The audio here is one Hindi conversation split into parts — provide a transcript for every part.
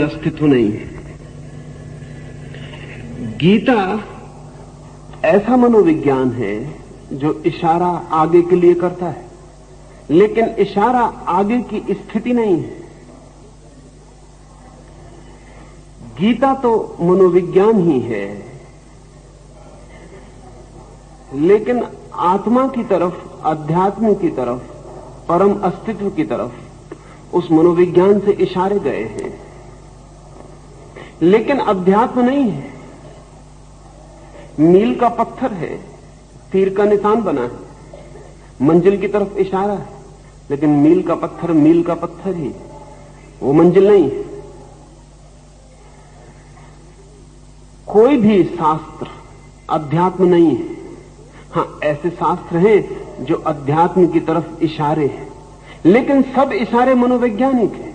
अस्तित्व नहीं है। गीता ऐसा मनोविज्ञान है जो इशारा आगे के लिए करता है, लेकिन इशारा आगे की स्थिति नहीं है। गीता तो मनोविज्ञान ही है, लेकिन आत्मा की तरफ, अध्यात्म की तरफ, परम अस्तित्व की तरफ उस मनोविज्ञान से इशारे गए हैं, लेकिन अध्यात्म नहीं है। मील का पत्थर है, तीर का निशान बना है, मंजिल की तरफ इशारा है, लेकिन मील का पत्थर ही, वो मंजिल नहीं है। कोई भी शास्त्र अध्यात्म नहीं है। हां, ऐसे शास्त्र हैं जो अध्यात्म की तरफ इशारे हैं, लेकिन सब इशारे मनोवैज्ञानिक हैं,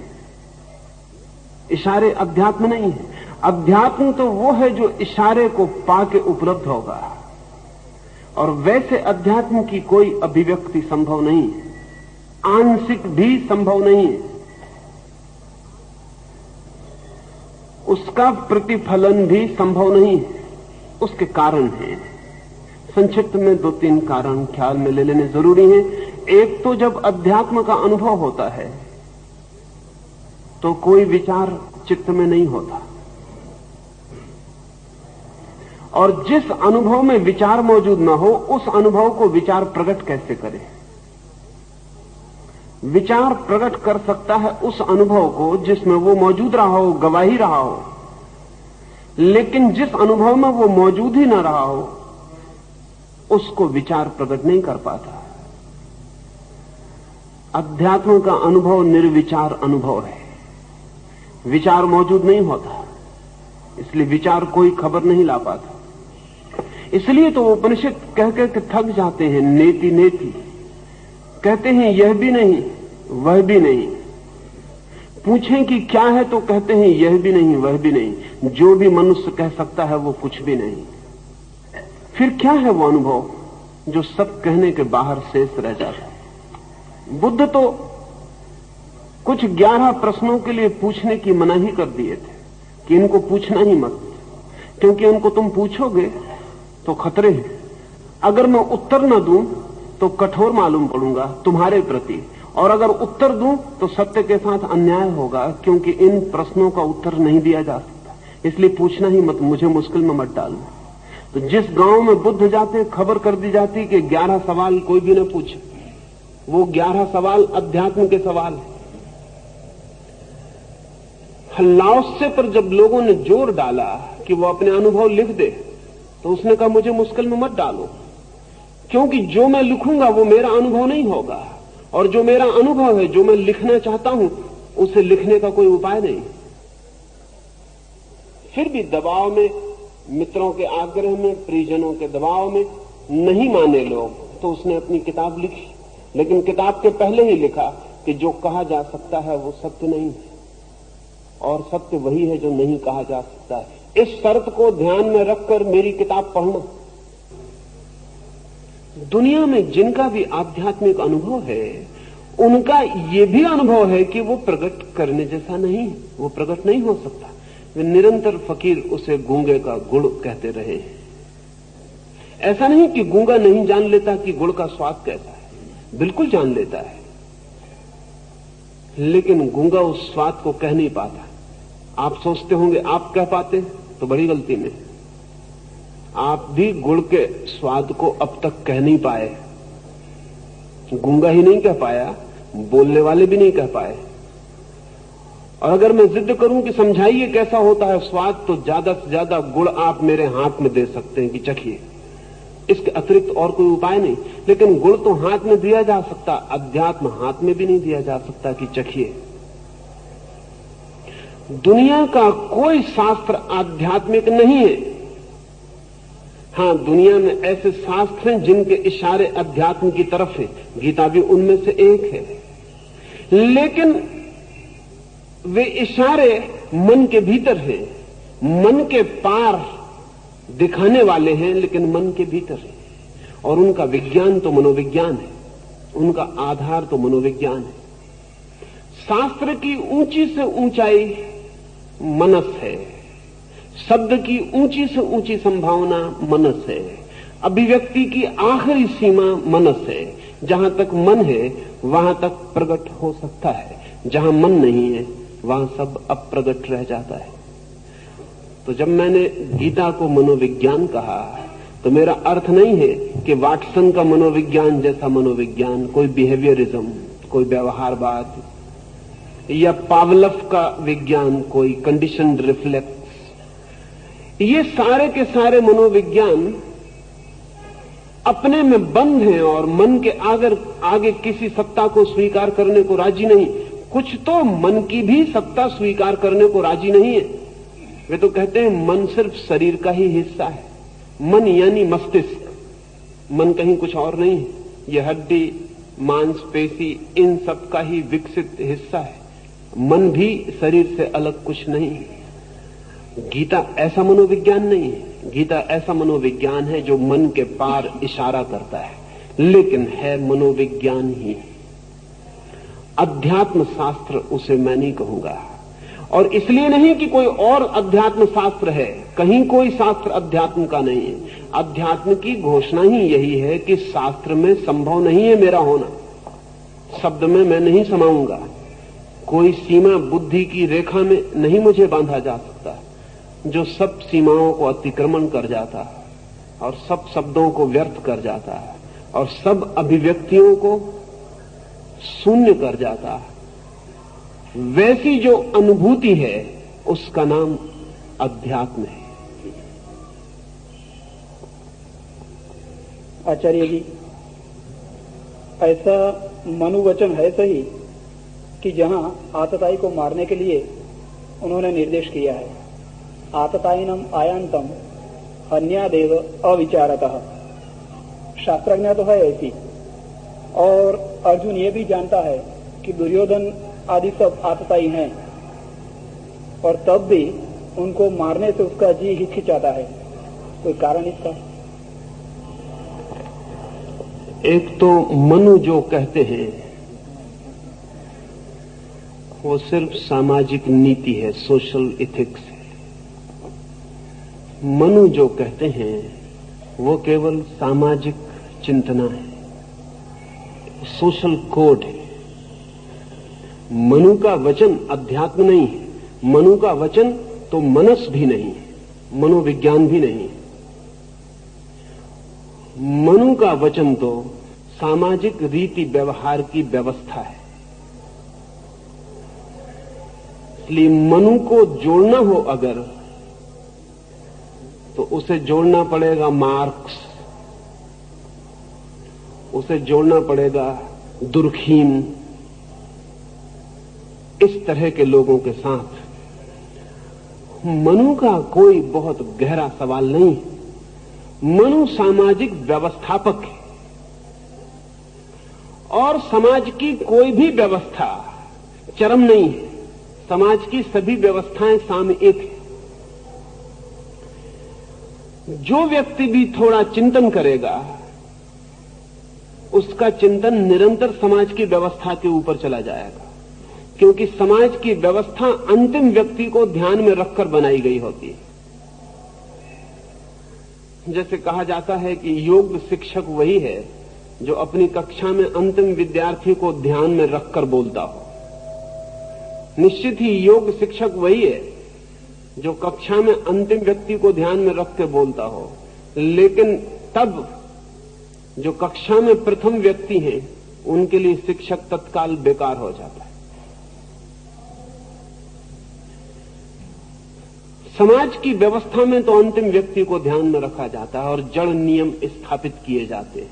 इशारे अध्यात्म नहीं है। अध्यात्म तो वो है जो इशारे को पाके उपलब्ध होगा, और वैसे अध्यात्म की कोई अभिव्यक्ति संभव नहीं है, आंशिक भी संभव नहीं है। उसका प्रतिफलन भी संभव नहीं है। उसके कारण हैं, संक्षिप्त में 2-3 कारण ख्याल में ले लेने जरूरी हैं। एक तो जब अध्यात्म का अनुभव होता है तो कोई विचार चित्त में नहीं होता, और जिस अनुभव में विचार मौजूद न हो, उस अनुभव को विचार प्रकट कैसे करे? विचार प्रकट कर सकता है उस अनुभव को जिसमें वो मौजूद रहा हो, गवाही रहा हो, लेकिन जिस अनुभव में वो मौजूद ही न रहा हो, उसको विचार प्रकट नहीं कर पाता। अध्यात्म का अनुभव निर्विचार अनुभव है, विचार मौजूद नहीं होता, इसलिए विचार कोई खबर नहीं ला पाता। इसलिए तो उपनिषद कह के थक जाते हैं, नेति नेति कहते हैं, यह भी नहीं वह भी नहीं। पूछें कि क्या है तो कहते हैं यह भी नहीं वह भी नहीं। जो भी मनुष्य कह सकता है वो कुछ भी नहीं। फिर क्या है वो अनुभव जो सब कहने के बाहर शेष रह जाता है? बुद्ध तो कुछ 11 प्रश्नों के लिए पूछने की मनाही कर दिए थे कि इनको पूछना ही मत, क्योंकि उनको तुम पूछोगे तो खतरे हैं। अगर मैं उत्तर न दूं तो कठोर मालूम पड़ूंगा तुम्हारे प्रति, और अगर उत्तर दूं तो सत्य के साथ अन्याय होगा, क्योंकि इन प्रश्नों का उत्तर नहीं दिया जा सकता। इसलिए पूछना ही मत, मुझे मुश्किल में मत डालना। तो जिस गांव में बुद्ध जाते खबर कर दी जाती कि 11 सवाल कोई भी न पूछे। वो 11 सवाल अध्यात्म के सवाल है। लाओत्से पर जब लोगों ने जोर डाला कि वो अपने अनुभव लिख दे, तो उसने कहा मुझे मुश्किल में मत डालो, क्योंकि जो मैं लिखूंगा वो मेरा अनुभव नहीं होगा, और जो मेरा अनुभव है, जो मैं लिखना चाहता हूं, उसे लिखने का कोई उपाय नहीं। फिर भी दबाव में, मित्रों के आग्रह में, परिजनों के दबाव में नहीं माने लोग, तो उसने अपनी किताब लिखी। लेकिन किताब के पहले ही लिखा कि जो कहा जा सकता है वो सत्य नहीं है, और सत्य वही है जो नहीं कहा जा सकता है। इस शर्त को ध्यान में रखकर मेरी किताब पढ़ना। दुनिया में जिनका भी आध्यात्मिक अनुभव है, उनका ये भी अनुभव है कि वो प्रकट करने जैसा नहीं, वो प्रकट नहीं हो सकता। वे निरंतर फकीर उसे गूंगे का गुड़ कहते रहे। ऐसा नहीं कि गूंगा नहीं जान लेता कि गुड़ का स्वाद कैसा है, बिल्कुल जान लेता है, लेकिन गूंगा उस स्वाद को कह नहीं पाता। आप सोचते होंगे आप कह पाते, तो बड़ी गलती में। आप भी गुड़ के स्वाद को अब तक कह नहीं पाए। गूंगा ही नहीं कह पाया, बोलने वाले भी नहीं कह पाए। और अगर मैं जिद करूं कि समझाइए कैसा होता है स्वाद, तो ज्यादा से ज्यादा गुड़ आप मेरे हाथ में दे सकते हैं कि चखिए, इसके अतिरिक्त और कोई उपाय नहीं। लेकिन गुड़ तो हाथ में दिया जा सकता, अध्यात्म हाथ में भी नहीं दिया जा सकता कि चखिए। दुनिया का कोई शास्त्र आध्यात्मिक नहीं है। हां, दुनिया में ऐसे शास्त्र हैं जिनके इशारे अध्यात्म की तरफ हैं, गीता भी उनमें से एक है, लेकिन वे इशारे मन के भीतर हैं, मन के पार दिखाने वाले हैं, लेकिन मन के भीतर है। और उनका विज्ञान तो मनोविज्ञान है, उनका आधार तो मनोविज्ञान है। शास्त्र की ऊंची से ऊंचाई मनस है। शब्द की ऊंची से ऊंची संभावना मनस है। अभिव्यक्ति की आखिरी सीमा मनस है। जहां तक मन है वहां तक प्रकट हो सकता है, जहां मन नहीं है वहां सब अप्रगट रह जाता है। तो जब मैंने गीता को मनोविज्ञान कहा तो मेरा अर्थ नहीं है कि वाटसन का मनोविज्ञान जैसा मनोविज्ञान, कोई बिहेवियरिज्म, कोई व्यवहारवाद, या पावलव का विज्ञान, कोई कंडीशनड रिफ्लेक्स। ये सारे के सारे मनोविज्ञान अपने में बंद हैं और मन के आगे किसी सत्ता को स्वीकार करने को राजी नहीं। कुछ तो मन की भी सत्ता स्वीकार करने को राजी नहीं है। वे तो कहते हैं मन सिर्फ शरीर का ही हिस्सा है। मन यानी मस्तिष्क, मन कहीं कुछ और नहीं है। यह हड्डी, मांसपेशी, इन सब का ही विकसित हिस्सा है। मन भी शरीर से अलग कुछ नहीं है। गीता ऐसा मनोविज्ञान नहीं है। गीता ऐसा मनोविज्ञान है जो मन के पार इशारा करता है, लेकिन है मनोविज्ञान ही। अध्यात्म शास्त्र उसे मैं नहीं कहूंगा, और इसलिए नहीं कि कोई और अध्यात्म शास्त्र है। कहीं कोई शास्त्र अध्यात्म का नहीं है। अध्यात्म की घोषणा ही यही है कि शास्त्र में संभव नहीं है मेरा होना। शब्द में मैं नहीं समाऊंगा। कोई सीमा बुद्धि की रेखा में नहीं मुझे बांधा जा सकता, जो सब सीमाओं को अतिक्रमण कर जाता है और सब शब्दों को व्यर्थ कर जाता है और सब अभिव्यक्तियों को शून्य कर जाता है। वैसी जो अनुभूति है उसका नाम अध्यात्म है। आचार्य जी, ऐसा मनुवचन है सही कि जहां आतताई को मारने के लिए उन्होंने निर्देश किया है, आततायिनम आयांतम अन्यादेव अविचारतः। शास्त्रज्ञ तो है ऐसी, और अर्जुन ये भी जानता है कि दुर्योधन आदि सब आतताई हैं, और तब भी उनको मारने से उसका जी हिचकिचाता है। कोई कारण इसका? एक तो मनु जो कहते हैं वो सिर्फ सामाजिक नीति है, सोशल इथिक्स है। मनु जो कहते हैं वो केवल सामाजिक चिंतना है, सोशल कोड है। मनु का वचन अध्यात्म नहीं है। मनु का वचन तो मनस भी नहीं है, मनोविज्ञान भी नहीं है। मनु का वचन तो सामाजिक रीति व्यवहार की व्यवस्था है। इसलिए मनु को जोड़ना हो अगर, तो उसे जोड़ना पड़ेगा मार्क्स, उसे जोड़ना पड़ेगा दुर्खीम, इस तरह के लोगों के साथ। मनु का कोई बहुत गहरा सवाल नहीं। मनु सामाजिक व्यवस्थापक है, और समाज की कोई भी व्यवस्था चरम नहीं है। समाज की सभी व्यवस्थाएं सामयिक है। जो व्यक्ति भी थोड़ा चिंतन करेगा उसका चिंतन निरंतर समाज की व्यवस्था के ऊपर चला जाएगा, क्योंकि समाज की व्यवस्था अंतिम व्यक्ति को ध्यान में रखकर बनाई गई होती है। जैसे कहा जाता है कि योग शिक्षक वही है जो अपनी कक्षा में अंतिम विद्यार्थी को ध्यान में रखकर बोलता हो। निश्चित ही योग शिक्षक वही है जो कक्षा में अंतिम व्यक्ति को ध्यान में रख के बोलता हो, लेकिन तब जो कक्षा में प्रथम व्यक्ति हैं उनके लिए शिक्षक तत्काल बेकार हो जाता है। समाज की व्यवस्था में तो अंतिम व्यक्ति को ध्यान में रखा जाता है और जड़ नियम स्थापित किए जाते हैं।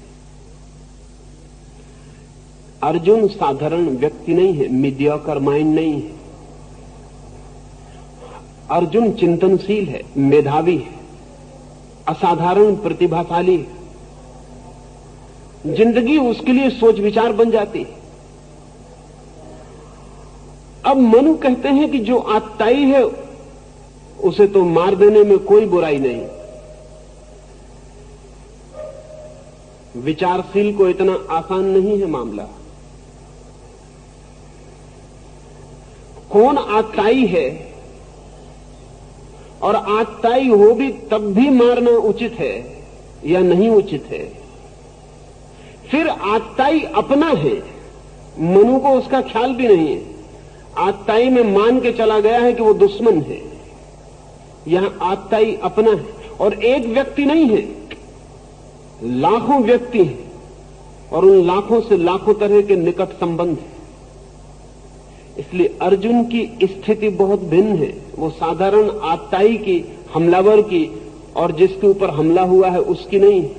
अर्जुन साधारण व्यक्ति नहीं है, मीडियोकर माइंड नहीं है। अर्जुन चिंतनशील है, मेधावी है, असाधारण प्रतिभाशाली है। जिंदगी उसके लिए सोच विचार बन जाती है। अब मनु कहते हैं कि जो आतताई है उसे तो मार देने में कोई बुराई नहीं। विचारशील को इतना आसान नहीं है मामला। कौन आतताई है और आतताई हो भी तब भी मारना उचित है या नहीं उचित है। फिर आतताई अपना है, मनु को उसका ख्याल भी नहीं है। आतताई में मान के चला गया है कि वो दुश्मन है। यहां आतताई अपना है और एक व्यक्ति नहीं है, लाखों व्यक्ति हैं और उन लाखों से लाखों तरह के निकट संबंध हैं। इसलिए अर्जुन की स्थिति बहुत भिन्न है। वो साधारण आतताई की, हमलावर की और जिसके ऊपर हमला हुआ है उसकी नहीं है।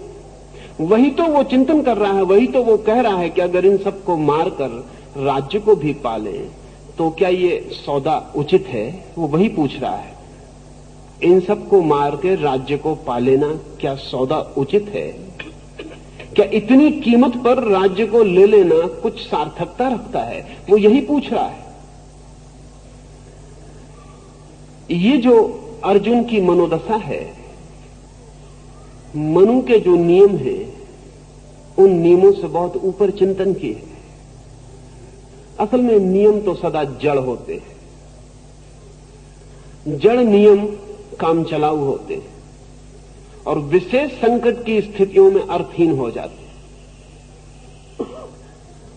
वही तो वो चिंतन कर रहा है, वही तो वो कह रहा है कि अगर इन सबको मारकर राज्य को भी पाले तो क्या ये सौदा उचित है। वो वही पूछ रहा है, इन सबको मार के राज्य को पा लेना क्या सौदा उचित है? क्या इतनी कीमत पर राज्य को ले लेना कुछ सार्थकता रखता है? वो यही पूछ रहा है। ये जो अर्जुन की मनोदशा है, मनु के जो नियम हैं, उन नियमों से बहुत ऊपर चिंतन की है। असल में नियम तो सदा जड़ होते हैं, जड़ नियम काम चलाऊ होते हैं और विशेष संकट की स्थितियों में अर्थहीन हो जाते हैं।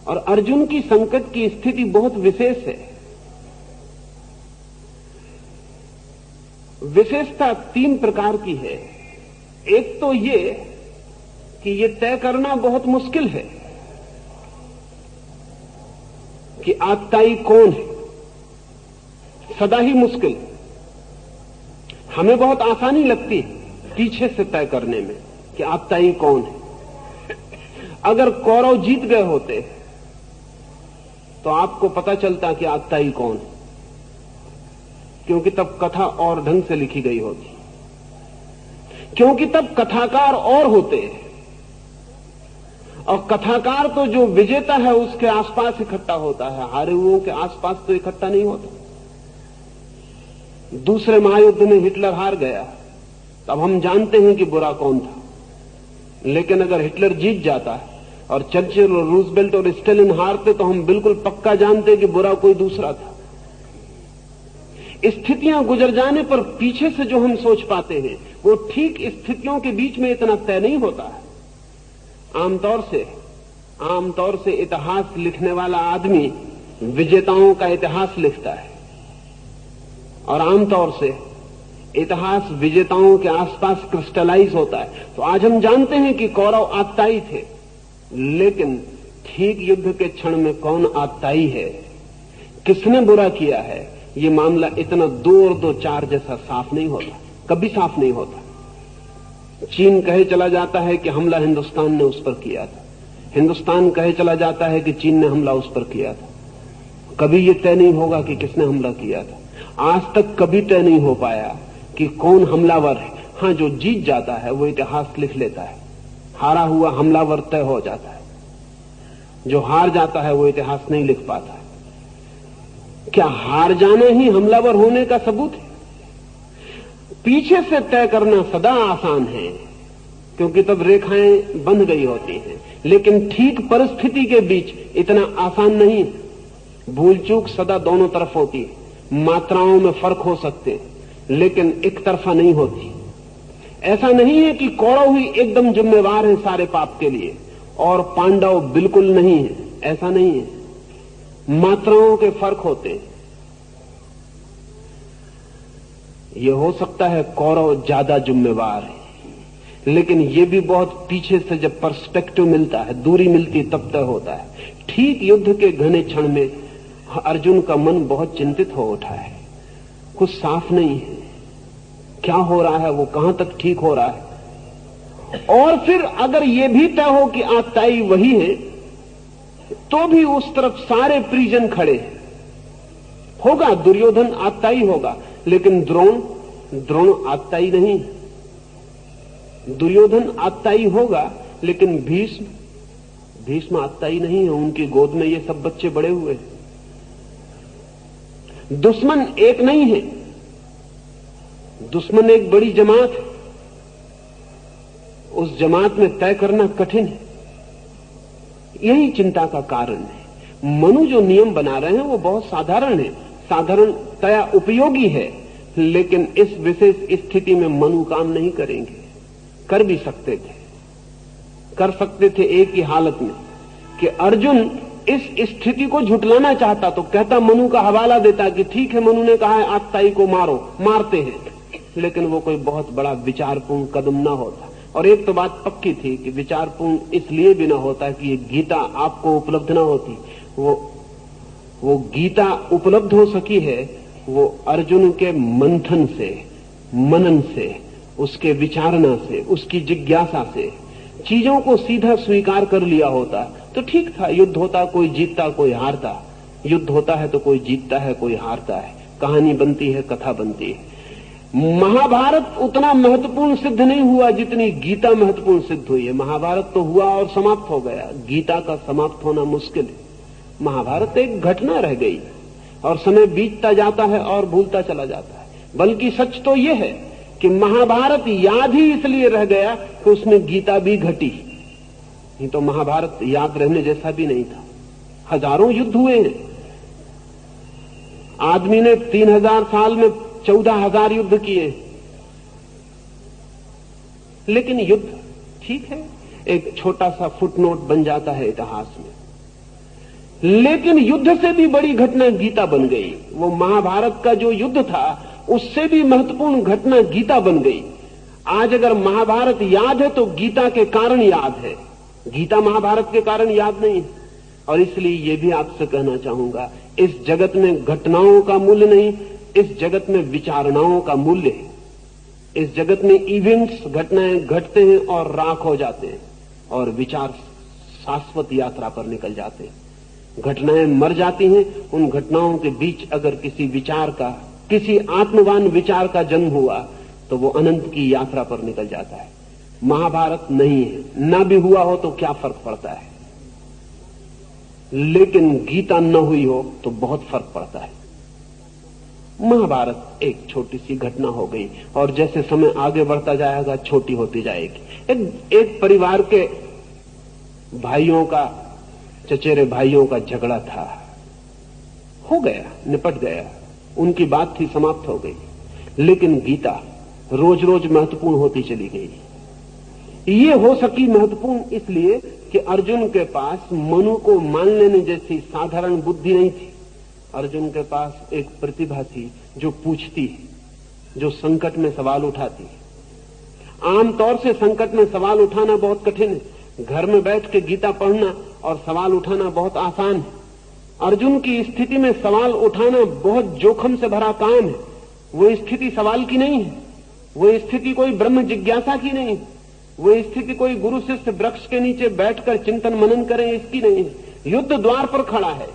और अर्जुन की संकट की स्थिति बहुत विशेष है। विशेषता 3 प्रकार की है। एक तो ये कि ये तय करना बहुत मुश्किल है कि आतताई कौन है, सदा ही मुश्किल। हमें बहुत आसानी लगती है पीछे से तय करने में कि आतताई कौन है। अगर कौरव जीत गए होते तो आपको पता चलता कि आतताई कौन है, क्योंकि तब कथा और ढंग से लिखी गई होती, क्योंकि तब कथाकार और होते हैं और कथाकार तो जो विजेता है उसके आसपास इकट्ठा होता है, हारे हुओं के आसपास तो इकट्ठा नहीं होता। दूसरे महायुद्ध में हिटलर हार गया, तब हम जानते हैं कि बुरा कौन था। लेकिन अगर हिटलर जीत जाता और चर्चिल और रूजवेल्ट और स्टालिन हारते तो हम बिल्कुल पक्का जानते कि बुरा कोई दूसरा था। स्थितियां गुजर जाने पर पीछे से जो हम सोच पाते हैं वो ठीक स्थितियों के बीच में इतना तय नहीं होता है। आमतौर से इतिहास लिखने वाला आदमी विजेताओं का इतिहास लिखता है और आमतौर से इतिहास विजेताओं के आसपास क्रिस्टलाइज होता है। तो आज हम जानते हैं कि कौरव आतताई थे, लेकिन ठीक युद्ध के क्षण में कौन आतताई है, किसने बुरा किया है, ये मामला इतना 2 और 2 4 जैसा साफ नहीं होता, कभी साफ नहीं होता। चीन कहे चला जाता है कि हमला हिंदुस्तान ने उस पर किया था, हिंदुस्तान कहे चला जाता है कि चीन ने हमला उस पर किया था। कभी ये तय नहीं होगा कि किसने हमला किया था। आज तक कभी तय नहीं हो पाया कि कौन हमलावर है। हां, जो जीत जाता है वो इतिहास लिख लेता है, हारा हुआ हमलावर तय हो जाता है। जो हार जाता है वो इतिहास नहीं लिख पाता है। क्या हार जाना ही हमलावर होने का सबूत है? पीछे से तय करना सदा आसान है, क्योंकि तब रेखाएं बंध गई होती हैं, लेकिन ठीक परिस्थिति के बीच इतना आसान नहीं। भूल चूक सदा दोनों तरफ होती है, मात्राओं में फर्क हो सकते हैं, लेकिन एक तरफा नहीं होती। ऐसा नहीं है कि कौरव ही एकदम जिम्मेवार है सारे पाप के लिए और पांडव बिल्कुल नहीं है, ऐसा नहीं है। मात्राओं के फर्क होते हैं। यह हो सकता है कौरव ज्यादा जिम्मेवार है, लेकिन यह भी बहुत पीछे से जब पर्सपेक्टिव मिलता है, दूरी मिलती है, तब तक होता है। ठीक युद्ध के घने क्षण में अर्जुन का मन बहुत चिंतित हो उठा है, कुछ साफ नहीं है क्या हो रहा है, वो कहां तक ठीक हो रहा है। और फिर अगर यह भी तय हो कि आतताई वही है, तो भी उस तरफ सारे परिजन खड़े होगा। दुर्योधन आतताई होगा, लेकिन द्रोण आतताई नहीं। दुर्योधन आतताई होगा, लेकिन भीष्म आतताई नहीं है। उनकी गोद में ये सब बच्चे बड़े हुए हैं। दुश्मन एक नहीं है, दुश्मन एक बड़ी जमात है। उस जमात में तय करना कठिन है। यही चिंता का कारण है। मनु जो नियम बना रहे हैं वो बहुत साधारण है, साधारणतया उपयोगी है, लेकिन इस विशेष स्थिति में मनु काम नहीं करेंगे। कर भी सकते थे, कर सकते थे एक ही हालत में कि अर्जुन इस स्थिति को झुटलाना चाहता तो कहता, मनु का हवाला देता कि ठीक है, मनु ने कहा है आतताई को मारो, मारते हैं, लेकिन वो कोई बहुत बड़ा विचारपूर्ण कदम ना होता। और एक तो बात पक्की थी कि विचारपूर्ण इसलिए भी ना होता कि ये गीता आपको उपलब्ध ना होती। वो गीता उपलब्ध हो सकी है वो अर्जुन के मंथन से, मनन से, उसके विचारना से, उसकी जिज्ञासा से। चीजों को सीधा स्वीकार कर लिया होता तो ठीक था, युद्ध होता, कोई जीतता कोई हारता। युद्ध होता है तो कोई जीतता है कोई हारता है, कहानी बनती है, कथा बनती है। महाभारत उतना महत्वपूर्ण सिद्ध नहीं हुआ जितनी गीता महत्वपूर्ण सिद्ध हुई है। महाभारत तो हुआ और समाप्त हो गया, गीता का समाप्त होना मुश्किल है। महाभारत एक घटना रह गई और समय बीतता जाता है और भूलता चला जाता है। बल्कि सच तो यह है कि महाभारत याद ही इसलिए रह गया कि उसमें गीता भी घटी, नहीं तो महाभारत याद रहने जैसा भी नहीं था। हजारों युद्ध हुए हैं, आदमी ने 3000 साल में 14,000 युद्ध किए, लेकिन युद्ध ठीक है, एक छोटा सा फुटनोट बन जाता है इतिहास में। लेकिन युद्ध से भी बड़ी घटना गीता बन गई। वो महाभारत का जो युद्ध था उससे भी महत्वपूर्ण घटना गीता बन गई। आज अगर महाभारत याद है तो गीता के कारण याद है, गीता महाभारत के कारण याद नहीं है। और इसलिए यह भी आपसे कहना चाहूंगा, इस जगत में घटनाओं का मूल्य नहीं, इस जगत में विचारणाओं का मूल्य है। इस जगत में इवेंट्स, घटनाएं घटते हैं और राख हो जाते हैं, और विचार शाश्वत यात्रा पर निकल जाते हैं। घटनाएं मर जाती हैं, उन घटनाओं के बीच अगर किसी विचार का, किसी आत्मवान विचार का जन्म हुआ तो वो अनंत की यात्रा पर निकल जाता है। महाभारत नहीं है, ना भी हुआ हो तो क्या फर्क पड़ता है, लेकिन गीता न हुई हो तो बहुत फर्क पड़ता है। महाभारत एक छोटी सी घटना हो गई और जैसे समय आगे बढ़ता जाएगा छोटी होती जाएगी। एक परिवार के भाइयों का, चचेरे भाइयों का झगड़ा था, हो गया, निपट गया, उनकी बात थी, समाप्त हो गई। लेकिन गीता रोज रोज महत्वपूर्ण होती चली गई। ये हो सकी महत्वपूर्ण इसलिए कि अर्जुन के पास मनु को मान लेने जैसी साधारण बुद्धि नहीं थी। अर्जुन के पास एक प्रतिभा थी जो पूछती, जो संकट में सवाल उठाती। आमतौर से संकट में सवाल उठाना बहुत कठिन है, घर में बैठ के गीता पढ़ना और सवाल उठाना बहुत आसान है। अर्जुन की स्थिति में सवाल उठाना बहुत जोखिम से भरा काम है। वो स्थिति सवाल की नहीं है, वो स्थिति कोई ब्रह्म जिज्ञासा की नहीं है, वो स्थिति कोई गुरु शिष्य वृक्ष के नीचे बैठकर चिंतन मनन करें इसकी नहीं है। युद्ध द्वार पर खड़ा है,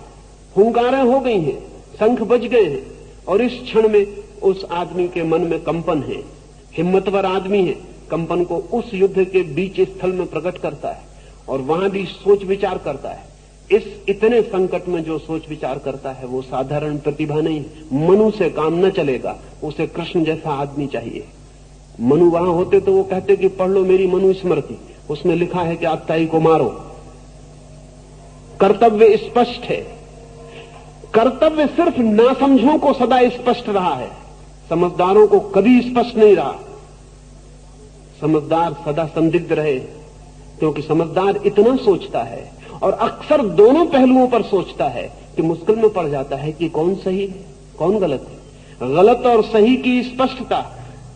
हुंकारें हो गई हैं, शंख बज गए हैं, और इस क्षण में उस आदमी के मन में कंपन है। हिम्मतवर आदमी है, कंपन को उस युद्ध के बीच स्थल में प्रकट करता है और वहां भी सोच विचार करता है। इस इतने संकट में जो सोच विचार करता है वो साधारण प्रतिभा नहीं। मनु से काम न चलेगा, उसे कृष्ण जैसा आदमी चाहिए। मनु वहां होते तो वो कहते कि पढ़ लो मेरी मनु स्मृति, उसमें लिखा है कि आतताई को मारो। कर्तव्य स्पष्ट है, कर्तव्य सिर्फ नासमझों को सदा स्पष्ट रहा है, समझदारों को कभी स्पष्ट नहीं रहा। समझदार सदा संदिग्ध रहे, क्योंकि समझदार इतना सोचता है और अक्सर दोनों पहलुओं पर सोचता है कि मुश्किल में पड़ जाता है कि कौन सही है कौन गलत है। गलत और सही की स्पष्टता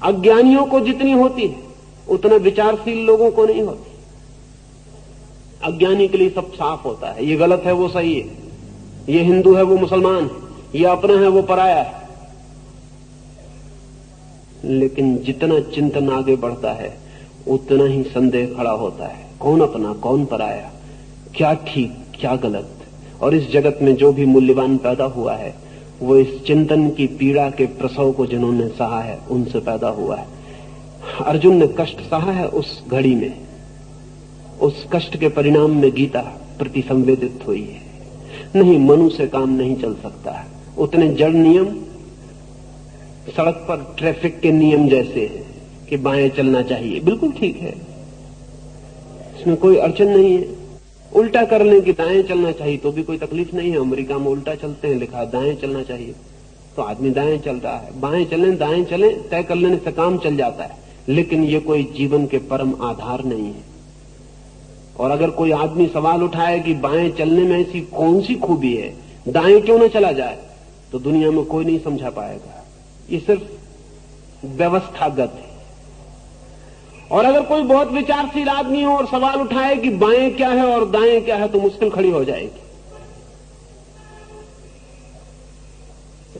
अज्ञानियों को जितनी होती है उतना विचारशील लोगों को नहीं होती। अज्ञानी के लिए सब साफ होता है, ये गलत है वो सही है, ये हिंदू है वो मुसलमान है, ये अपना है वो पराया है। लेकिन जितना चिंतन आगे बढ़ता है उतना ही संदेह खड़ा होता है, कौन अपना कौन पराया, क्या ठीक क्या गलत। और इस जगत में जो भी मूल्यवान पैदा हुआ है वो इस चिंतन की पीड़ा के प्रसव को जिन्होंने सहा है उनसे पैदा हुआ है। अर्जुन ने कष्ट सहा है उस घड़ी में, उस कष्ट के परिणाम में गीता प्रति संवेदित हुई है। नहीं, मनु से काम नहीं चल सकता है। उतने जड़ नियम सड़क पर ट्रैफिक के नियम जैसे हैं कि बाएं चलना चाहिए, बिल्कुल ठीक है, इसमें कोई अड़चन नहीं है। उल्टा कर लें कि दाएं चलना चाहिए तो भी कोई तकलीफ नहीं है। अमेरिका में उल्टा चलते हैं, लिखा दाएं चलना चाहिए, तो आदमी दाएं चल रहा है, बाएं चलें दाएं चलें, तय कर लेने से काम चल जाता है, लेकिन ये कोई जीवन के परम आधार नहीं है। और अगर कोई आदमी सवाल उठाए कि बाएं चलने में ऐसी कौन सी खूबी है, दाएं क्यों न चला जाए, तो दुनिया में कोई नहीं समझा पाएगा। ये सिर्फ व्यवस्थागत है। और अगर कोई बहुत विचारशील आदमी हो और सवाल उठाए कि बाएं क्या है और दाएं क्या है, तो मुश्किल खड़ी हो जाएगी।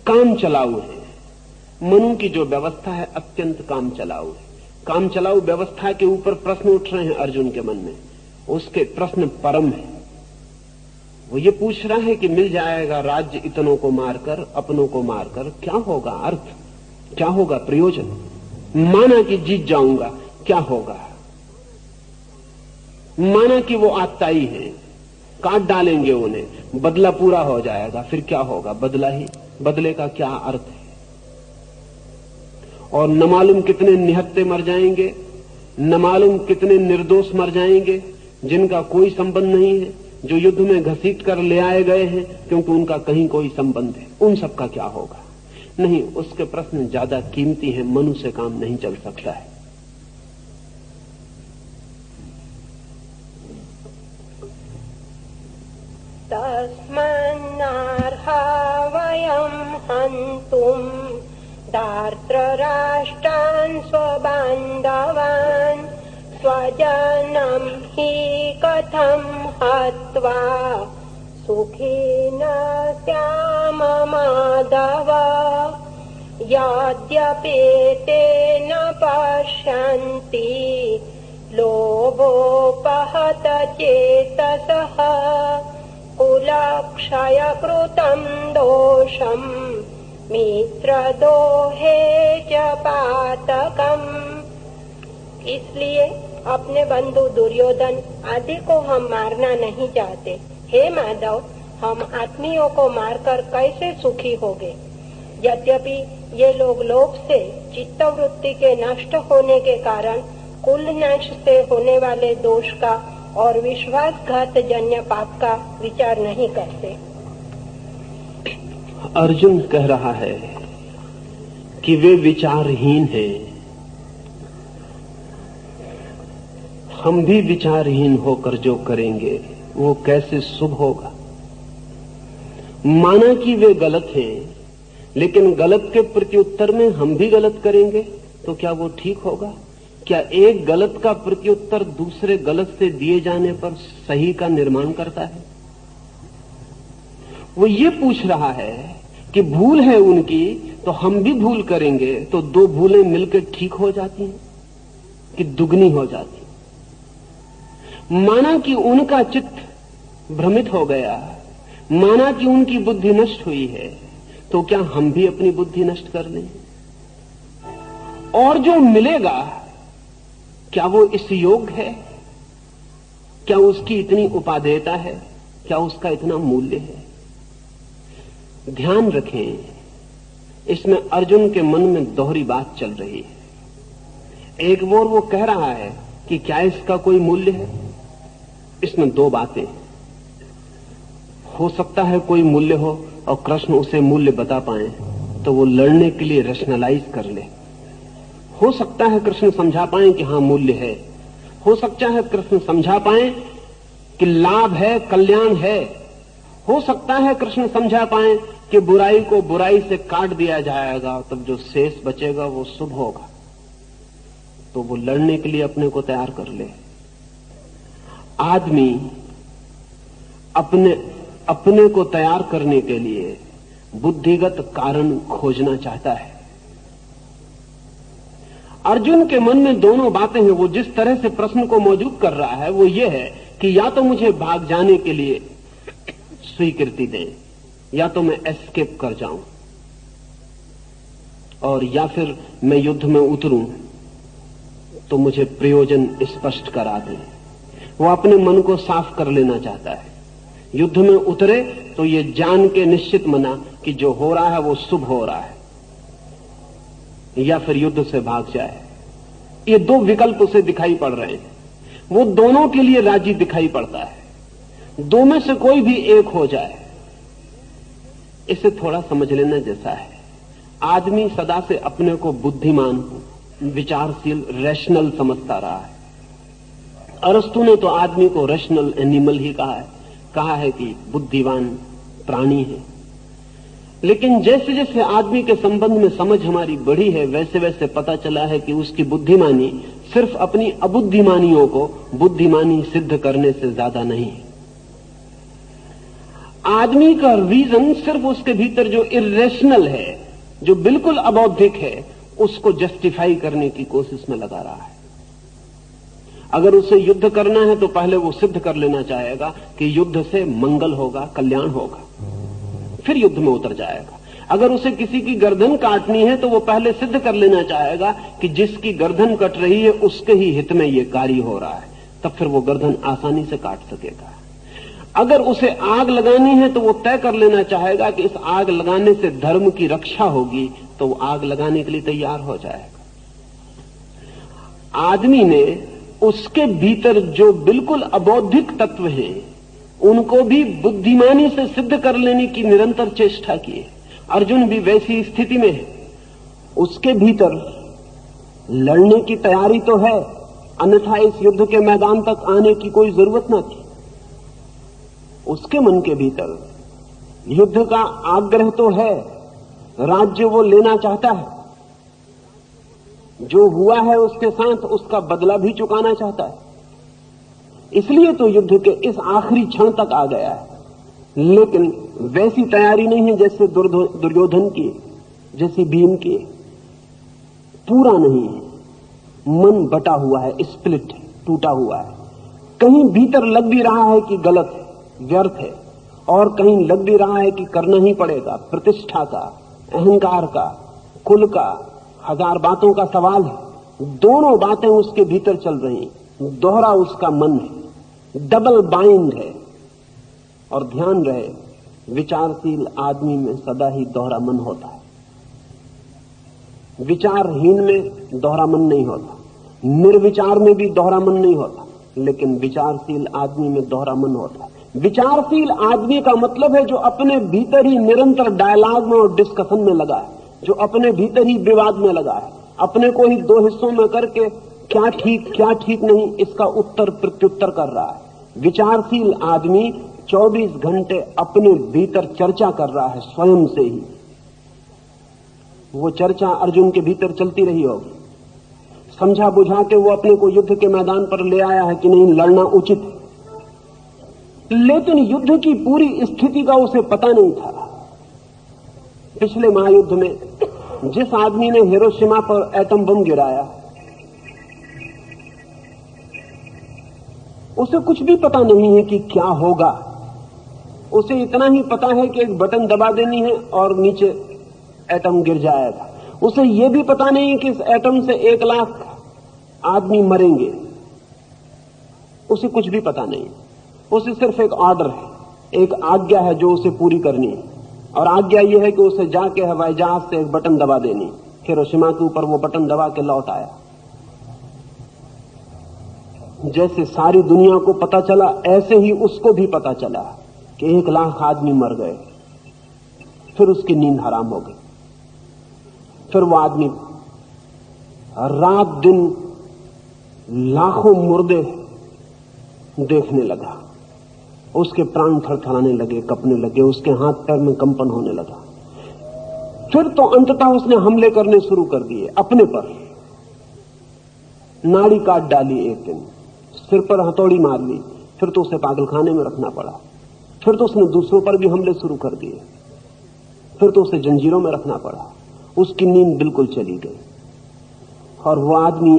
काम चलाऊ है। मनु की जो व्यवस्था है अत्यंत काम चलाऊ है। काम चलाऊ व्यवस्था के ऊपर प्रश्न उठ रहे हैं अर्जुन के मन में। उसके प्रश्न परम है। वो ये पूछ रहा है कि मिल जाएगा राज्य इतनों को मारकर, अपनों को मारकर, क्या होगा अर्थ, क्या होगा प्रयोजन? माना कि जीत जाऊंगा, क्या होगा? माना कि वो आत्ताई है, काट डालेंगे उन्हें, बदला पूरा हो जाएगा, फिर क्या होगा? बदला ही, बदले का क्या अर्थ है? और न मालूम कितने निहत्ते मर जाएंगे, न मालूम कितने निर्दोष मर जाएंगे जिनका कोई संबंध नहीं है, जो युद्ध में घसीट कर ले आए गए हैं क्योंकि उनका कहीं कोई संबंध है। उन सब का क्या होगा? नहीं, उसके प्रश्न ज्यादा कीमती हैं। मनु से काम नहीं चल सकता है। तस्मान्नार्हा वयं हन्तुम् धार्तराष्ट्रान् स्वबान्धवान् स्वजनं हि कथं हत्वा सुखिन स्याम माधव यद्यपि न पश्यन्ति लोभोपहत चेतसः कुलक्षयकृतं दोषम् मित्रदोहे च पातकम्। इसलिए अपने बंधु दुर्योधन आदि को हम मारना नहीं चाहते। हे माधव, हम आत्मियों को मारकर कैसे सुखी होंगे? यद्यपि ये लोग लोभ से चित्तवृत्ति के नष्ट होने के कारण कुल नाश से होने वाले दोष का और विश्वासघात जन्य पाप का विचार नहीं करते। अर्जुन कह रहा है कि वे विचारहीन हैं, हम भी विचारहीन होकर जो करेंगे वो कैसे शुभ होगा। माना कि वे गलत हैं, लेकिन गलत के प्रत्युत्तर में हम भी गलत करेंगे तो क्या वो ठीक होगा? क्या एक गलत का प्रत्युत्तर दूसरे गलत से दिए जाने पर सही का निर्माण करता है? वो ये पूछ रहा है कि भूल है उनकी तो हम भी भूल करेंगे तो दो भूलें मिलकर ठीक हो जाती हैं कि दुगनी हो जाती? माना कि उनका चित्त भ्रमित हो गया, माना कि उनकी बुद्धि नष्ट हुई है, तो क्या हम भी अपनी बुद्धि नष्ट कर लें? और जो मिलेगा क्या वो इस योग्य है? क्या उसकी इतनी उपादेयता है? क्या उसका इतना मूल्य है? ध्यान रखें, इसमें अर्जुन के मन में दोहरी बात चल रही है। एक ओर वो कह रहा है कि क्या इसका कोई मूल्य है? इसमें दो बातें। हो सकता है कोई मूल्य हो और कृष्ण उसे मूल्य बता पाए तो वो लड़ने के लिए रैशनलाइज कर ले। हो सकता है कृष्ण समझा पाए कि हां मूल्य है। हो सकता है कृष्ण समझा पाए कि लाभ है, कल्याण है। हो सकता है कृष्ण समझा पाए कि बुराई को बुराई से काट दिया जाएगा, तब जो शेष बचेगा वो शुभ होगा। तो वो लड़ने के लिए अपने को तैयार कर ले। आदमी अपने को तैयार करने के लिए बुद्धिगत कारण खोजना चाहता है। अर्जुन के मन में दोनों बातें हैं। वो जिस तरह से प्रश्न को मौजूद कर रहा है वो ये है कि या तो मुझे भाग जाने के लिए स्वीकृति दें, या तो मैं एस्केप कर जाऊं, और या फिर मैं युद्ध में उतरूं तो मुझे प्रयोजन स्पष्ट करा दें। वो अपने मन को साफ कर लेना चाहता है। युद्ध में उतरे तो ये जान के निश्चित मना कि जो हो रहा है वो शुभ हो रहा है, या फिर युद्ध से भाग जाए। ये दो विकल्प उसे दिखाई पड़ रहे हैं। वो दोनों के लिए राजी दिखाई पड़ता है। दो में से कोई भी एक हो जाए, इसे थोड़ा समझ लेना जैसा है। आदमी सदा से अपने को बुद्धिमान, विचारशील, रैशनल समझता रहा है। अरस्तु ने तो आदमी को रैशनल एनिमल ही कहा है कि बुद्धिमान प्राणी है। लेकिन जैसे जैसे आदमी के संबंध में समझ हमारी बढ़ी है, वैसे वैसे पता चला है कि उसकी बुद्धिमानी सिर्फ अपनी अबुद्धिमानियों को बुद्धिमानी सिद्ध करने से ज्यादा नहीं है। आदमी का रीजन सिर्फ उसके भीतर जो इर्रेशनल है, जो बिल्कुल अबौद्धिक है, उसको जस्टिफाई करने की कोशिश में लगा रहा है। अगर उसे युद्ध करना है तो पहले वो सिद्ध कर लेना चाहेगा कि युद्ध से मंगल होगा, कल्याण होगा, फिर युद्ध में उतर जाएगा। अगर उसे किसी की गर्दन काटनी है तो वो पहले सिद्ध कर लेना चाहेगा कि जिसकी गर्दन कट रही है उसके ही हित में ये कार्य हो रहा है, तब फिर वो गर्दन आसानी से काट सकेगा। अगर उसे आग लगानी है तो वो तय कर लेना चाहेगा कि इस आग लगाने से धर्म की रक्षा होगी, तो वो आग लगाने के लिए तैयार हो जाएगा। आदमी ने उसके भीतर जो बिल्कुल अबौद्धिक तत्व हैं, उनको भी बुद्धिमानी से सिद्ध कर लेने की निरंतर चेष्टा की है। अर्जुन भी वैसी स्थिति में है। उसके भीतर लड़ने की तैयारी तो है, अन्यथा इस युद्ध के मैदान तक आने की कोई जरूरत न थी। उसके मन के भीतर युद्ध का आग्रह तो है, राज्य वो लेना चाहता है, जो हुआ है उसके साथ उसका बदला भी चुकाना चाहता है। इसलिए तो युद्ध के इस आखिरी क्षण तक आ गया है। लेकिन वैसी तैयारी नहीं है जैसे दुर्योधन की, जैसी भीम की। पूरा नहीं है, मन बटा हुआ है, स्प्लिट है, टूटा हुआ है। कहीं भीतर लग भी रहा है कि गलत है, व्यर्थ है, और कहीं लग भी रहा है कि करना ही पड़ेगा। प्रतिष्ठा का, अहंकार का, कुल का, हजार बातों का सवाल है। दोनों बातें उसके भीतर चल रही हैं। दोहरा उसका मन है, डबल बाइंड है। और ध्यान रहे, विचारशील आदमी में सदा ही दोहरा मन होता है। विचारहीन में दोहरा मन नहीं होता, निर्विचार में भी दोहरा मन नहीं होता, लेकिन विचारशील आदमी में दोहरा मन होता है। विचारशील आदमी का मतलब है जो अपने भीतर ही निरंतर डायलॉग में और डिस्कशन में लगा है, जो अपने भीतर ही विवाद में लगा है, अपने को ही दो हिस्सों में करके क्या ठीक नहीं इसका उत्तर प्रत्युत्तर कर रहा है। विचारशील आदमी 24 घंटे अपने भीतर चर्चा कर रहा है, स्वयं से ही। वो चर्चा अर्जुन के भीतर चलती रही होगी। समझा बुझा के वो अपने को युद्ध के मैदान पर ले आया है कि नहीं, लड़ना उचित है। लेकिन युद्ध की पूरी स्थिति का उसे पता नहीं था। पिछले महायुद्ध में जिस आदमी ने हिरोशिमा पर एटम बम गिराया, उसे कुछ भी पता नहीं है कि क्या होगा। उसे इतना ही पता है कि एक बटन दबा देनी है और नीचे एटम गिर जाएगा। उसे यह भी पता नहीं है कि इस एटम से 1 लाख आदमी मरेंगे। उसे कुछ भी पता नहीं। उसे सिर्फ एक ऑर्डर है, एक आज्ञा है जो उसे पूरी करनी है। और आज्ञा यह है कि उसे जाके हवाई जहाज से एक बटन दबा देनी। हिरोशिमा के ऊपर वो बटन दबा के लौट आया। जैसे सारी दुनिया को पता चला, ऐसे ही उसको भी पता चला कि 1 लाख आदमी मर गए। फिर उसकी नींद हराम हो गई। फिर वो आदमी रात दिन लाखों मुर्दे देखने लगा। उसके प्राण थरथराने लगे, कपने लगे, उसके हाथ पैर में कंपन होने लगा। फिर तो अंततः उसने हमले करने शुरू कर दिए अपने पर। नाड़ी काट डाली एक दिन, सिर पर हथौड़ी मार ली, फिर तो उसे पागलखाने में रखना पड़ा। फिर तो उसने दूसरों पर भी हमले शुरू कर दिए, फिर तो उसे जंजीरों में रखना पड़ा। उसकी नींद बिल्कुल चली गई। और वो आदमी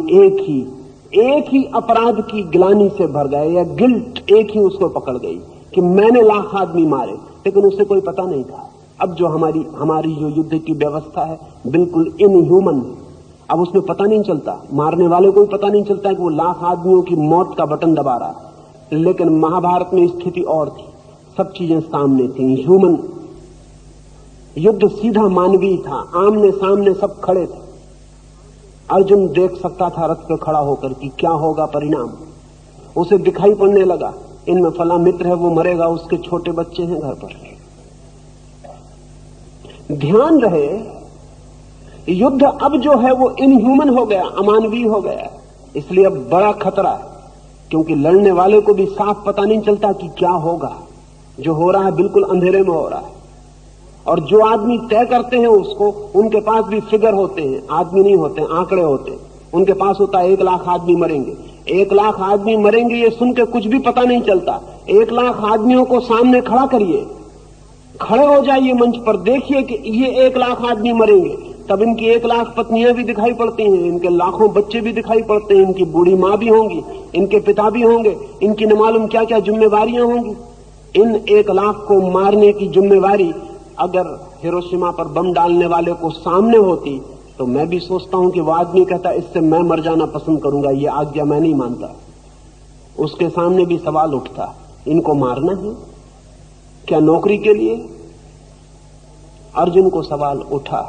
एक ही अपराध की ग्लानि से भर गया, या गिल्ट एक ही उसको पकड़ गई कि मैंने लाख आदमी मारे। लेकिन उसे कोई पता नहीं था। अब जो हमारी जो युद्ध की व्यवस्था है बिल्कुल इनह्यूमन है। अब उसमें पता नहीं चलता, मारने वाले को भी पता नहीं चलता कि वो लाख आदमियों की मौत का बटन दबा रहा। लेकिन महाभारत में स्थिति और थी, सब चीजें सामने थी। ह्यूमन युद्ध सीधा मानवीय था, आमने सामने सब खड़े थे। अर्जुन देख सकता था रथ पे खड़ा होकर कि क्या होगा परिणाम। उसे दिखाई पड़ने लगा, इनमें फला मित्र है, वो मरेगा, उसके छोटे बच्चे हैं घर पर। ध्यान रहे, युद्ध अब जो है वो इनह्यूमन हो गया, अमानवीय हो गया, इसलिए अब बड़ा खतरा है, क्योंकि लड़ने वाले को भी साफ पता नहीं चलता कि क्या होगा। जो हो रहा है बिल्कुल अंधेरे में हो रहा है, और जो आदमी तय करते हैं उसको, उनके पास भी फिगर होते हैं, आदमी नहीं होते, आंकड़े होते हैं। उनके पास होता है 1 लाख आदमी मरेंगे, 1 लाख आदमी मरेंगे, ये सुन के कुछ भी पता नहीं चलता। 1 लाख आदमियों को सामने खड़ा करिए, खड़े हो जाइए मंच पर, देखिए कि ये 1 लाख आदमी मरेंगे, तब इनकी 1 लाख पत्नियां भी दिखाई पड़ती हैं, इनके लाखों बच्चे भी दिखाई पड़ते हैं, इनकी बूढ़ी माँ भी होंगी, इनके पिता भी होंगे, इनकी न मालूम क्या क्या जिम्मेवारियां होंगी। इन 1 लाख को मारने की जिम्मेवारी अगर हिरोशिमा पर बम डालने वाले को सामने होती, तो मैं भी सोचता हूं कि वो आदमी कहता इससे मैं मर जाना पसंद करूंगा, ये आज्ञा मैं नहीं मानता। उसके सामने भी सवाल उठता, इनको मारना है क्या नौकरी के लिए? अर्जुन को सवाल उठा,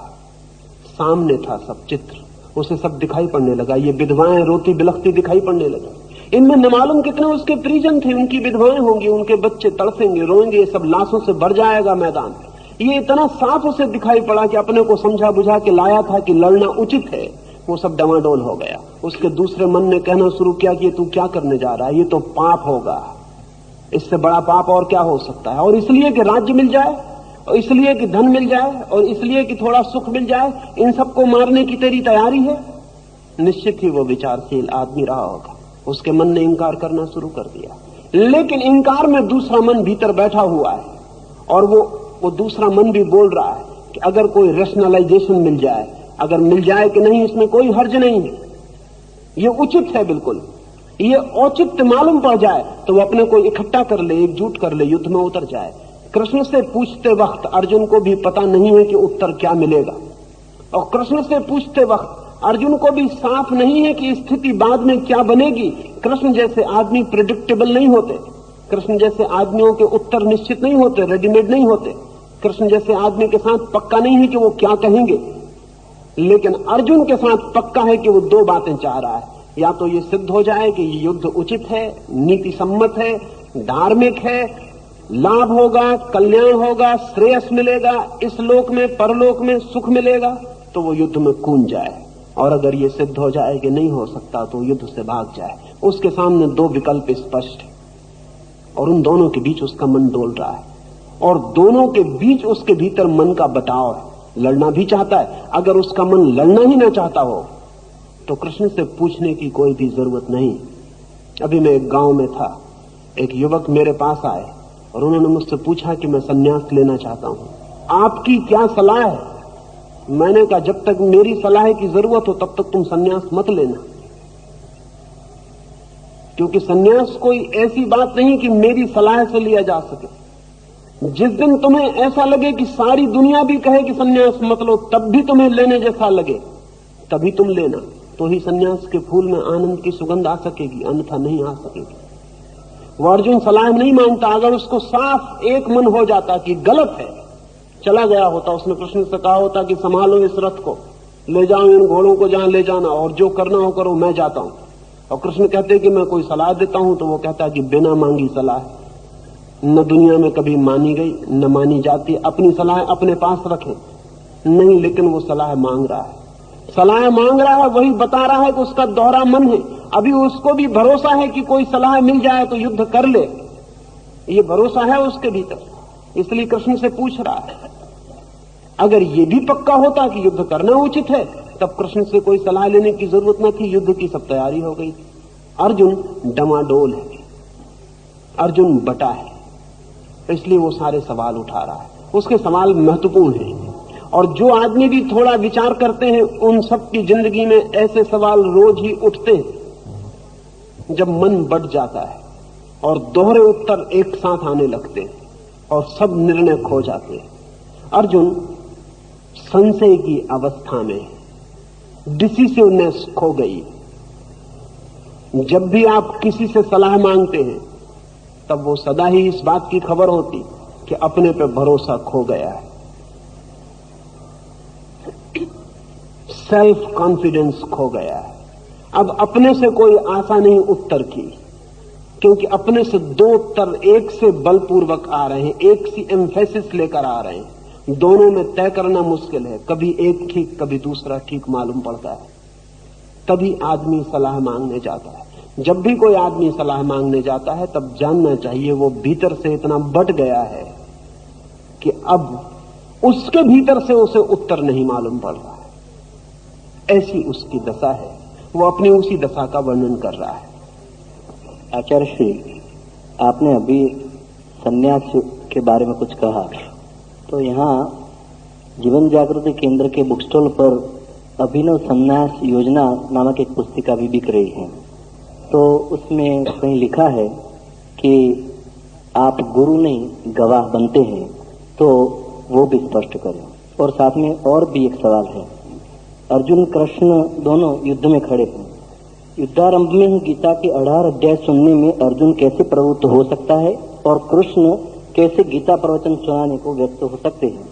सामने था सब चित्र, उसे सब दिखाई पड़ने लगा। ये विधवाएं रोती बिलखती दिखाई पड़ने लगी, इनमें न मालूम कितने उसके परिजन थे, उनकी विधवाएं होंगी, उनके बच्चे तड़फेंगे, रोएंगे, ये सब लाशों से भर जाएगा मैदान। ये इतना साफ उसे दिखाई पड़ा कि अपने को समझा बुझा के लाया था कि लड़ना उचित है, वो सब डमाडोल हो गया। उसके दूसरे मन ने कहना शुरू किया कि तू क्या करने जा रहा है, ये तो पाप होगा, इससे बड़ा पाप और क्या हो सकता है। और इसलिए कि राज्य मिल जाए, और इसलिए कि धन मिल जाए, और इसलिए कि थोड़ा सुख मिल जाए, इन सबको मारने की तेरी तैयारी है। निश्चित ही वो विचारशील आदमी रहा होगा, उसके मन ने इंकार करना शुरू कर दिया। लेकिन इंकार में दूसरा मन भीतर बैठा हुआ है, और वो दूसरा मन भी बोल रहा है कि अगर कोई रेशनलाइजेशन मिल जाए, अगर मिल जाए कि नहीं, इसमें कोई हर्ज नहीं है, ये उचित है, बिल्कुल ये औचित्य मालूम पड़ जाए तो वो अपने को इकट्ठा कर ले, एकजुट कर ले, युद्ध में उतर जाए। कृष्ण से पूछते वक्त अर्जुन को भी पता नहीं है कि उत्तर क्या मिलेगा, और कृष्ण से पूछते वक्त अर्जुन को भी साफ नहीं है कि स्थिति बाद में क्या बनेगी। कृष्ण जैसे आदमी प्रेडिक्टेबल नहीं होते, कृष्ण जैसे आदमियों के उत्तर निश्चित नहीं होते, रेडीमेड नहीं होते। कृष्ण जैसे आदमी के साथ पक्का नहीं है कि वो क्या कहेंगे, लेकिन अर्जुन के साथ पक्का है कि वो 2 बातें चाह रहा है। या तो ये सिद्ध हो जाए कि ये युद्ध उचित है, नीति सम्मत है, धार्मिक है, लाभ होगा, कल्याण होगा, श्रेयस मिलेगा, इस लोक में परलोक में सुख मिलेगा, तो वो युद्ध में कूद जाए। और अगर ये सिद्ध हो जाए कि नहीं हो सकता तो युद्ध से भाग जाए। उसके सामने 2 विकल्प स्पष्ट है, और उन दोनों के बीच उसका मन डोल रहा है, और दोनों के बीच उसके भीतर मन का बटाव है। लड़ना भी चाहता है, अगर उसका मन लड़ना ही ना चाहता हो तो कृष्ण से पूछने की कोई भी जरूरत नहीं। अभी मैं एक गांव में था, एक युवक मेरे पास आए और उन्होंने मुझसे पूछा कि मैं संन्यास लेना चाहता हूं, आपकी क्या सलाह है? मैंने कहा जब तक मेरी सलाह की जरूरत हो तब तक तुम संन्यास मत लेना, क्योंकि संन्यास कोई ऐसी बात नहीं कि मेरी सलाह से लिया जा सके। जिस दिन तुम्हें ऐसा लगे कि सारी दुनिया भी कहे कि संन्यास मत लो, तब भी तुम्हें लेने जैसा लगे, तभी तुम लेना, तो ही संन्यास के फूल में आनंद की सुगंध आ सकेगी, अन्यथा नहीं आ सकेगी। वो अर्जुन सलाह नहीं मानता। अगर उसको साफ एक मन हो जाता कि गलत है, चला गया होता, उसने कृष्ण से कहा होता कि संभालो इस रथ को, ले जाओ इन घोड़ों को जहां ले जाना, और जो करना हो करो, मैं जाता हूं। और कृष्ण कहते कि मैं कोई सलाह देता हूं, तो वो कहता कि बिना मांगी सलाह न दुनिया में कभी मानी गई न मानी जाती, अपनी सलाह अपने पास रखें। नहीं, लेकिन वो सलाह मांग रहा है, सलाह मांग रहा है, वही बता रहा है कि उसका दोहरा मन है। अभी उसको भी भरोसा है कि कोई सलाह मिल जाए तो युद्ध कर ले, ये भरोसा है उसके भीतर, इसलिए कृष्ण से पूछ रहा है। अगर ये भी पक्का होता कि युद्ध करना उचित है, तब कृष्ण से कोई सलाह लेने की जरूरत न थी, युद्ध की सब तैयारी हो गई। अर्जुन डमाडोल है, अर्जुन बटा है, इसलिए वो सारे सवाल उठा रहा है। उसके सवाल महत्वपूर्ण हैं, और जो आदमी भी थोड़ा विचार करते हैं उन सब की जिंदगी में ऐसे सवाल रोज ही उठते हैं। जब मन बढ़ जाता है और दोहरे उत्तर एक साथ आने लगते हैं और सब निर्णय खो जाते हैं। अर्जुन संशय की अवस्था में, डिसिसिवनेस खो गई। जब भी आप किसी से सलाह मांगते हैं तब वो सदा ही इस बात की खबर होती कि अपने पे भरोसा खो गया है, सेल्फ कॉन्फिडेंस खो गया है। अब अपने से कोई आशा नहीं उत्तर की, क्योंकि अपने से 2 उत्तर एक से बलपूर्वक आ रहे हैं, एक सी एम्फेसिस लेकर आ रहे हैं। दोनों में तय करना मुश्किल है, कभी एक ठीक कभी दूसरा ठीक मालूम पड़ता है। तभी आदमी सलाह मांगने जाता है। जब भी कोई आदमी सलाह मांगने जाता है तब जानना चाहिए वो भीतर से इतना बट गया है कि अब उसके भीतर से उसे उत्तर नहीं मालूम पड़ रहा है। ऐसी उसकी दशा है, वो अपनी उसी दशा का वर्णन कर रहा है। आचार्य श्री, आपने अभी संन्यास के बारे में कुछ कहा, तो यहाँ जीवन जागृति केंद्र के बुक स्टॉल पर अभिनव संन्यास योजना नामक एक पुस्तिका भी बिक रही है। तो उसमें कहीं लिखा है कि आप गुरु नहीं गवाह बनते हैं, तो वो भी स्पष्ट करें। और साथ में और भी एक सवाल है, अर्जुन कृष्ण दोनों युद्ध में खड़े हैं। युद्धारंभ में ही गीता के 18 अध्याय सुनने में अर्जुन कैसे प्रवृत्त हो सकता है और कृष्ण कैसे गीता प्रवचन सुनाने को व्यक्त हो सकते हैं?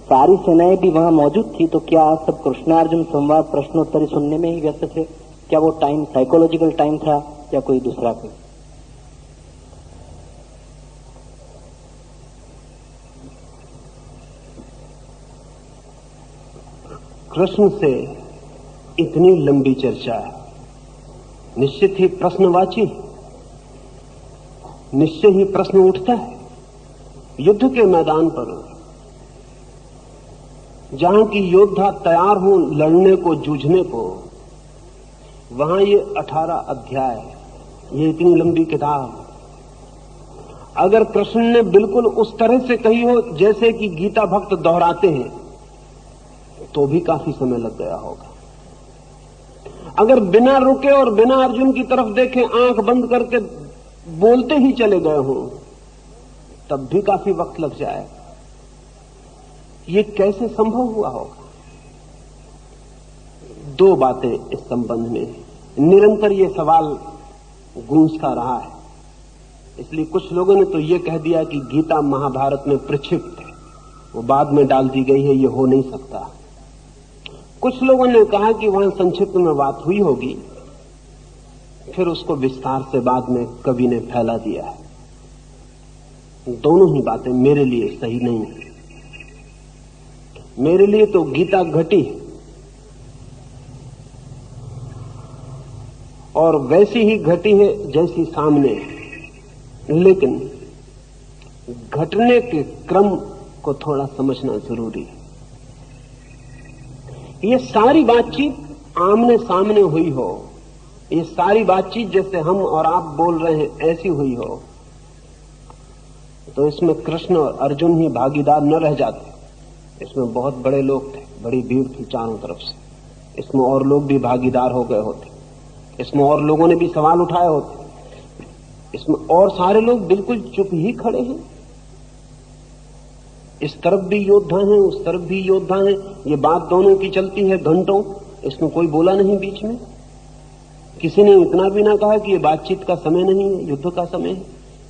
सारी सेनाएं भी वहां मौजूद थी, तो क्या सब कृष्णार्जुन संवाद प्रश्नोत्तरी सुनने में ही व्यस्त थे? क्या वो टाइम साइकोलॉजिकल टाइम था या कोई दूसरा कोई? कृष्ण से इतनी लंबी चर्चा निश्चित ही प्रश्नवाची, निश्चय ही प्रश्न उठता है। युद्ध के मैदान पर जहां की योद्धा तैयार हो लड़ने को, जूझने को, वहां ये 18 अध्याय, ये इतनी लंबी किताब अगर कृष्ण ने बिल्कुल उस तरह से कही हो जैसे कि गीता भक्त दोहराते हैं, तो भी काफी समय लग गया होगा। अगर बिना रुके और बिना अर्जुन की तरफ देखे आंख बंद करके बोलते ही चले गए हों, तब भी काफी वक्त लग जाएगा। ये कैसे संभव हुआ होगा? दो बातें इस संबंध में निरंतर ये सवाल गूंजता रहा है। इसलिए कुछ लोगों ने तो ये कह दिया कि गीता महाभारत में प्रक्षिप्त है, वो बाद में डाल दी गई है, ये हो नहीं सकता। कुछ लोगों ने कहा कि वहां संक्षिप्त में बात हुई होगी, फिर उसको विस्तार से बाद में कवि ने फैला दिया है। दोनों ही बातें मेरे लिए सही नहीं है। मेरे लिए तो गीता घटी और वैसी ही घटी है जैसी सामने है, लेकिन घटने के क्रम को थोड़ा समझना जरूरी है। ये सारी बातचीत आमने सामने हुई हो, ये सारी बातचीत जैसे हम और आप बोल रहे हैं ऐसी हुई हो, तो इसमें कृष्ण और अर्जुन ही भागीदार न रह जाते। इसमें बहुत बड़े लोग थे, बड़ी भीड़ थी चारों तरफ से, इसमें और लोग भी भागीदार हो गए होते, इसमें और लोगों ने भी सवाल उठाए होते, इसमें और सारे लोग बिल्कुल चुप ही खड़े हैं। इस तरफ भी योद्धा हैं, उस तरफ भी योद्धा हैं, ये बात दोनों की चलती है घंटों, इसमें कोई बोला नहीं बीच में। किसी ने इतना भी ना कहा कि ये बातचीत का समय नहीं है, युद्ध का समय है,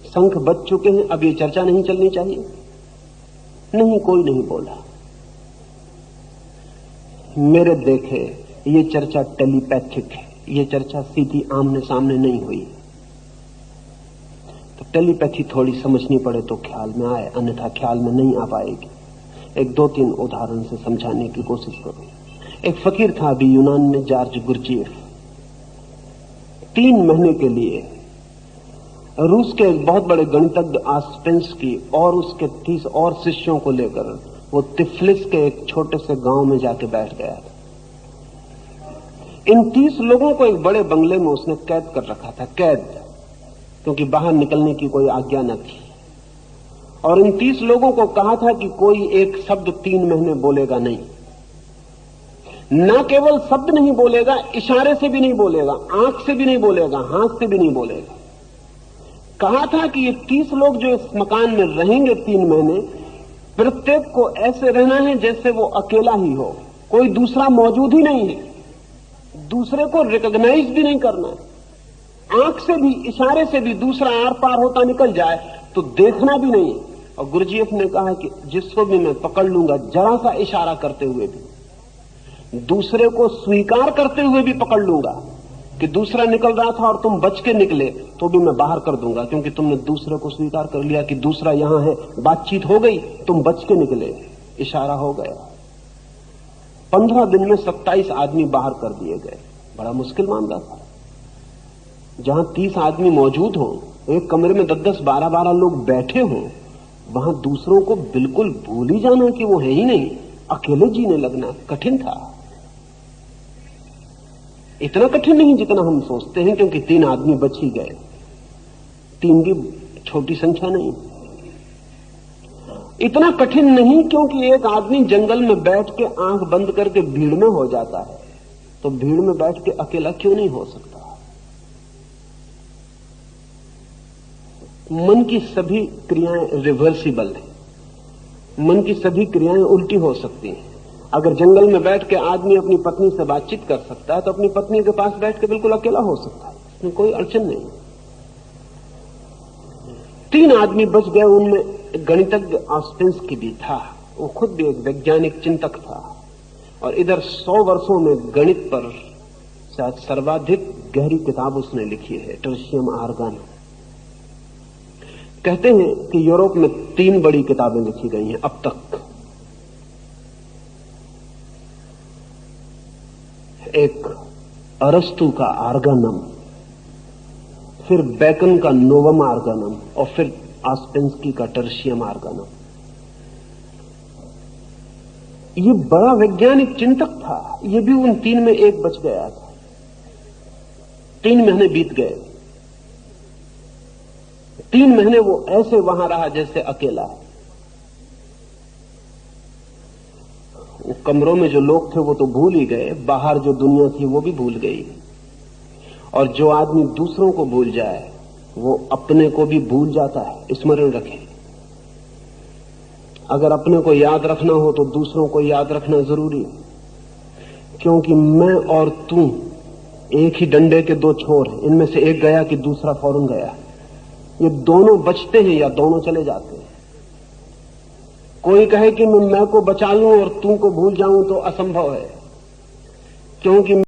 शंख बज चुके हैं, अब ये चर्चा नहीं चलनी चाहिए। नहीं, कोई नहीं बोला। मेरे देखे ये चर्चा टेलीपैथिक है, ये चर्चा सीधी आमने सामने नहीं हुई। तो टेलीपैथी थोड़ी समझनी पड़े तो ख्याल में आए, अन्यथा ख्याल में नहीं आ पाएगी। एक दो तीन उदाहरण से समझाने की कोशिश करूं। एक फकीर था अभी यूनान में, जॉर्ज गुरजीएफ। 3 महीने के लिए रूस के एक बहुत बड़े गणितज्ञ आस्पेंस्की और उसके 30 और शिष्यों को लेकर वो तिफलिस के एक छोटे से गांव में जाके बैठ गया था। इन 30 लोगों को एक बड़े बंगले में उसने कैद कर रखा था, कैद, क्योंकि बाहर निकलने की कोई आज्ञा न थी। और इन 30 लोगों को कहा था कि कोई एक शब्द 3 महीने बोलेगा नहीं। न केवल शब्द नहीं बोलेगा, इशारे से भी नहीं बोलेगा, आंख से भी नहीं बोलेगा, हाथ से भी नहीं बोलेगा। कहा था कि ये 30 लोग जो इस मकान में रहेंगे 3 महीने, प्रत्येक को ऐसे रहना है जैसे वो अकेला ही हो, कोई दूसरा मौजूद ही नहीं है, दूसरे को रिकॉग्नाइज भी नहीं करना है, आंख से भी इशारे से भी दूसरा आर पार होता निकल जाए तो देखना भी नहीं। और गुरजीएफ ने कहा कि जिसको भी मैं पकड़ लूंगा जरा सा इशारा करते हुए भी, दूसरे को स्वीकार करते हुए भी पकड़ लूंगा कि दूसरा निकल रहा था और तुम बच के निकले, तो भी मैं बाहर कर दूंगा, क्योंकि तुमने दूसरे को स्वीकार कर लिया कि दूसरा यहां है, बातचीत हो गई, तुम बच के निकले। इशारा हो गया। 15 दिन में 27 आदमी बाहर कर दिए गए। बड़ा मुश्किल मामला था। जहां 30 आदमी मौजूद हों, एक कमरे में 10-10, 12-12 लोग बैठे हों, वहां दूसरों को बिल्कुल भूल ही जाना कि वो है ही नहीं, अकेले जीने लगना कठिन था। इतना कठिन नहीं जितना हम सोचते हैं, क्योंकि 3 आदमी बच ही गए। 3 भी छोटी संख्या नहीं। इतना कठिन नहीं क्योंकि एक आदमी जंगल में बैठ के आंख बंद करके भीड़ में हो जाता है, तो भीड़ में बैठ के अकेला क्यों नहीं हो सकता। मन की सभी क्रियाएं रिवर्सिबल हैं। मन की सभी क्रियाएं उल्टी हो सकती हैं। अगर जंगल में बैठ के आदमी अपनी पत्नी से बातचीत कर सकता है, तो अपनी पत्नी के पास बैठ के बिल्कुल अकेला हो सकता है। इसमें कोई अड़चन नहीं। 3 आदमी बच गए। उनमें गणितज्ञ ऑस्पेंस्की भी था। वो खुद भी एक वैज्ञानिक चिंतक था, और इधर 100 वर्षों में गणित पर शायद सर्वाधिक गहरी किताब उसने लिखी है, टर्शियम आर्गन। कहते हैं कि यूरोप में 3 बड़ी किताबें लिखी गई हैं अब तक। एक अरस्तु का आर्गनम, फिर बेकन का नोवम आर्गनम, और फिर ऑस्पेंस्की का टर्शियम आर्गनम। ये बड़ा वैज्ञानिक चिंतक था। ये भी उन 3 में एक बच गया था। 3 महीने बीत गए। 3 महीने वो ऐसे वहां रहा जैसे अकेला है। वो कमरों में जो लोग थे वो तो भूल ही गए, बाहर जो दुनिया थी वो भी भूल गई। और जो आदमी दूसरों को भूल जाए वो अपने को भी भूल जाता है। स्मरण रखें, अगर अपने को याद रखना हो तो दूसरों को याद रखना जरूरी है, क्योंकि मैं और तू एक ही डंडे के 2 छोर हैं। इनमें से एक गया कि दूसरा फौरन गया। ये दोनों बचते हैं या दोनों चले जाते हैं। कोई कहे कि मैं को बचा लूं और तू को भूल जाऊं तो असंभव है, क्योंकि